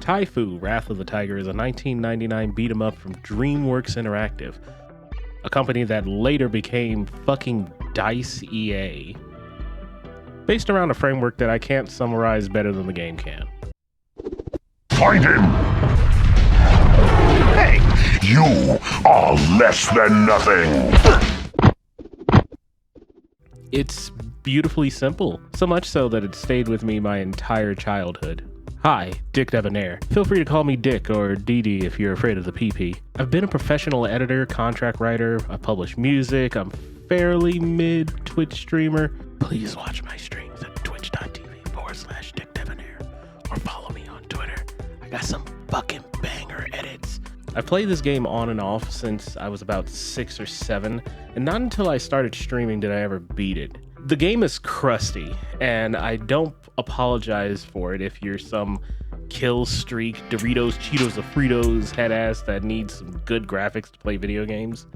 Tai Fu: Wrath of the Tiger is a 1999 beat-em-up from DreamWorks Interactive, a company that later became fucking Dice EA, based around a framework that I can't summarize better than the game can. Find him! Hey! You are less than nothing! It's beautifully simple, so much so that it stayed with me my entire childhood. Hi, Dick Debonair. Feel free to call me Dick or DD if you're afraid of the PP. I've been a professional editor, contract writer, I publish music, I'm fairly mid-Twitch streamer. Please watch my streams at twitch.tv/Dick Debonair or follow me on Twitter. I got some fucking banger edits. I've played this game on and off since I was about 6 or 7, and not until I started streaming did I ever beat it. The game is crusty, and I don't apologize for it if you're some kill streak, Doritos, Cheetos, or Fritos head ass that needs some good graphics to play video games.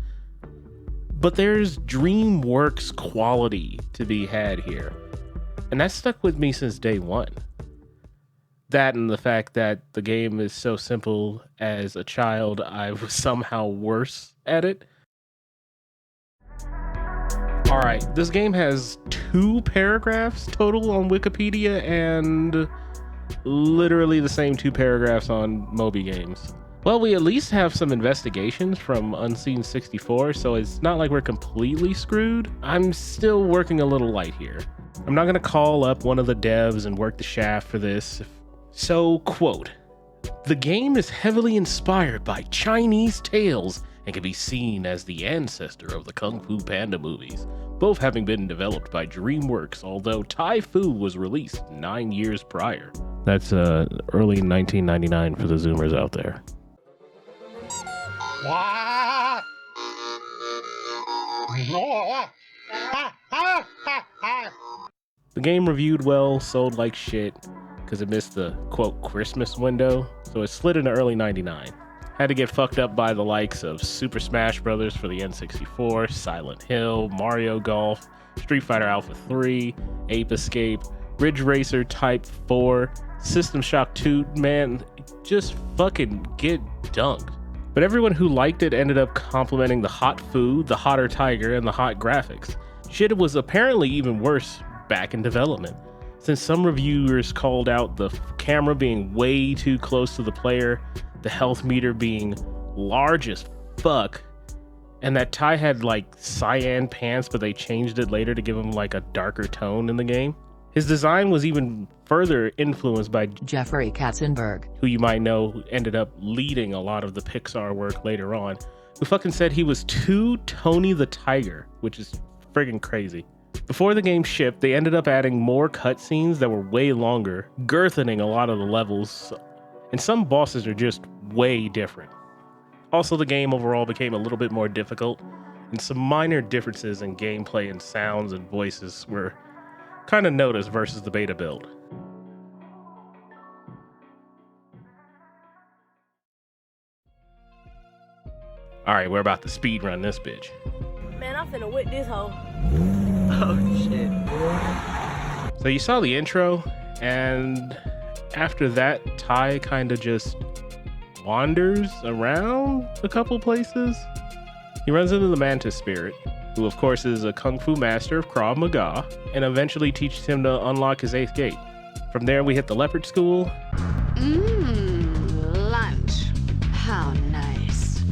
But there's DreamWorks quality to be had here, and that stuck with me since day one. That and the fact that the game is so simple, as a child I was somehow worse at it. Alright, this game has 2 paragraphs total on Wikipedia and literally the same 2 paragraphs on Moby Games. Well, we at least have some investigations from Unseen64, so it's not like we're completely screwed. I'm still working a little light here. I'm not going to call up one of the devs and work the shaft for this. So, quote, "The game is heavily inspired by Chinese tales and can be seen as the ancestor of the Kung Fu Panda movies, both having been developed by DreamWorks, although Tai Fu was released 9 years prior." That's early 1999 for the Zoomers out there. The game reviewed well, sold like shit, because it missed the, quote, Christmas window, so it slid into early 99. Had to get fucked up by the likes of Super Smash Bros. For the N64, Silent Hill, Mario Golf, Street Fighter Alpha 3, Ape Escape, Ridge Racer Type 4, System Shock 2, man, just fucking get dunked. But everyone who liked it ended up complimenting the hot food, the hotter tiger, and the hot graphics. Shit was apparently even worse back in development, since some reviewers called out the camera being way too close to the player, the health meter being large as fuck, and that Tai had like cyan pants, but they changed it later to give him like a darker tone in the game. His design was even further influenced by Jeffrey Katzenberg, who you might know ended up leading a lot of the Pixar work later on, who fucking said he was too Tony the Tiger, which is friggin' crazy. Before the game shipped, they ended up adding more cutscenes that were way longer, girthening a lot of the levels, and some bosses are just way different. Also, the game overall became a little bit more difficult, and some minor differences in gameplay and sounds and voices were kind of noticed versus the beta build. Alright, we're about to speedrun this bitch. Man, I'm finna whip this hoe. Oh shit. So you saw the intro, and after that, Tai kind of just wanders around a couple places. He runs into the Mantis Spirit, who of course is a Kung Fu master of Krav Maga, and eventually teaches him to unlock his 8th gate. From there, we hit the Leopard School. lunch. How nice.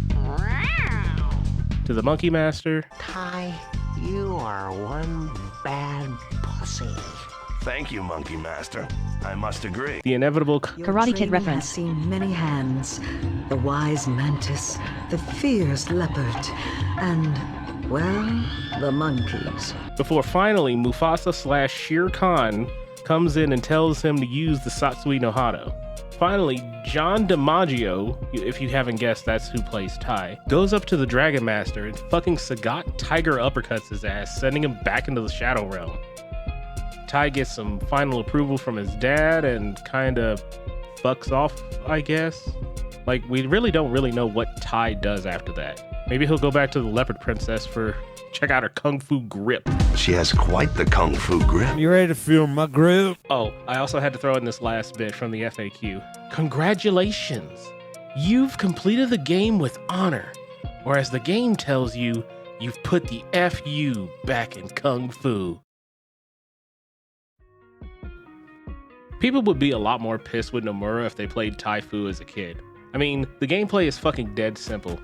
To the Monkey Master. Tai, you are one bad pussy. Thank you, Monkey Master. I must agree. The inevitable Karate Kid reference. Has seen many hands, the wise mantis, the fierce leopard, and, well, the monkeys. before finally Mufasa / Shere Khan comes in and tells him to use the Satsui no Hado. Finally, John DiMaggio, if you haven't guessed, that's who plays Tai, goes up to the Dragon Master and fucking Sagat Tiger uppercuts his ass, sending him back into the Shadow Realm. Tai gets some final approval from his dad and kinda fucks off, I guess. Like, we really don't know what Tai does after that. Maybe he'll go back to the Leopard Princess for check out her Kung Fu grip. She has quite the kung fu grip. You ready to feel my grip? Oh, I also had to throw in this last bit from the FAQ. Congratulations! You've completed the game with honor, or as the game tells you, you've put the FU back in Kung Fu. People would be a lot more pissed with Nomura if they played Tai Fu as a kid. I mean, the gameplay is fucking dead simple.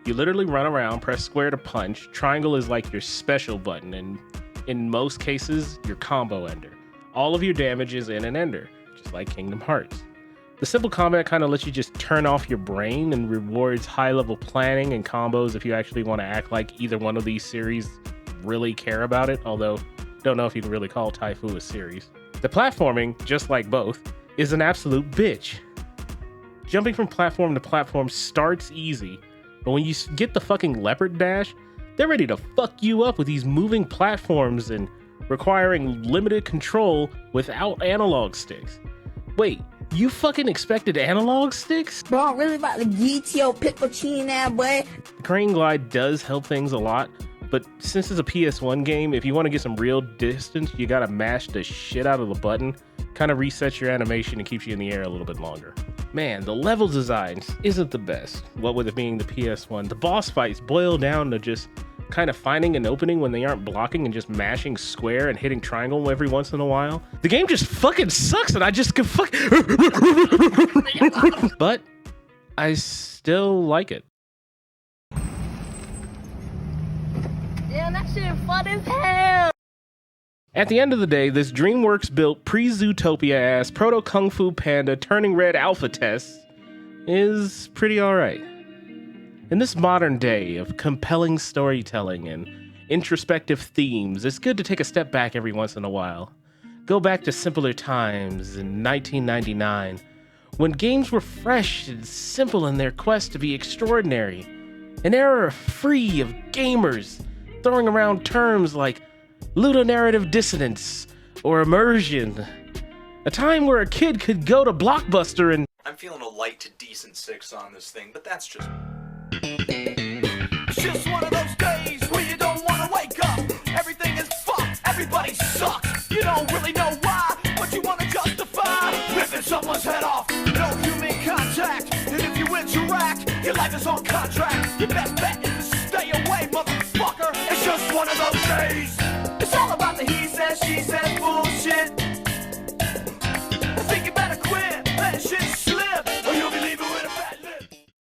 You literally run around, press square to punch, triangle is like your special button, and in most cases, your combo ender. All of your damage is in an ender, just like Kingdom Hearts. The simple combat kind of lets you just turn off your brain and rewards high-level planning and combos if you actually want to act like either one of these series really care about it, although don't know if you can really call Tai Fu a series. The platforming, just like both, is an absolute bitch. Jumping from platform to platform starts easy, but when you get the fucking leopard dash, they're ready to fuck you up with these moving platforms and requiring limited control without analog sticks. Wait, you fucking expected analog sticks? Bro, I'm really about to get your pickle chin now, boy. The crane glide does help things a lot, but since it's a PS1 game, if you want to get some real distance, you gotta mash the shit out of the button. Kind of resets your animation and keeps you in the air a little bit longer. Man, the level designs isn't the best. What with it being the PS1, the boss fights boil down to just kind of finding an opening when they aren't blocking and just mashing square and hitting triangle every once in a while. The game just fucking sucks and I just can fuck. But I still like it. Damn, that shit fun as hell. At the end of the day, this DreamWorks built pre-Zootopia ass proto Kung Fu Panda turning red alpha test is pretty alright. In this modern day of compelling storytelling and introspective themes, it's good to take a step back every once in a while. Go back to simpler times in 1999, when games were fresh and simple in their quest to be extraordinary. An era free of gamers throwing around terms like ludonarrative dissonance or immersion. A time where a kid could go to Blockbuster and... I'm feeling a light to decent 6 on this thing, but that's just... It's just one of those days where you don't want to wake up. Everything is fucked, everybody sucks. You don't really know why, but you want to justify ripping someone's head off. No human contact, and if you interact, your life is on contract. Your best bet is to stay away, motherfucker. It's just one of those days. It's all about the he said, she said.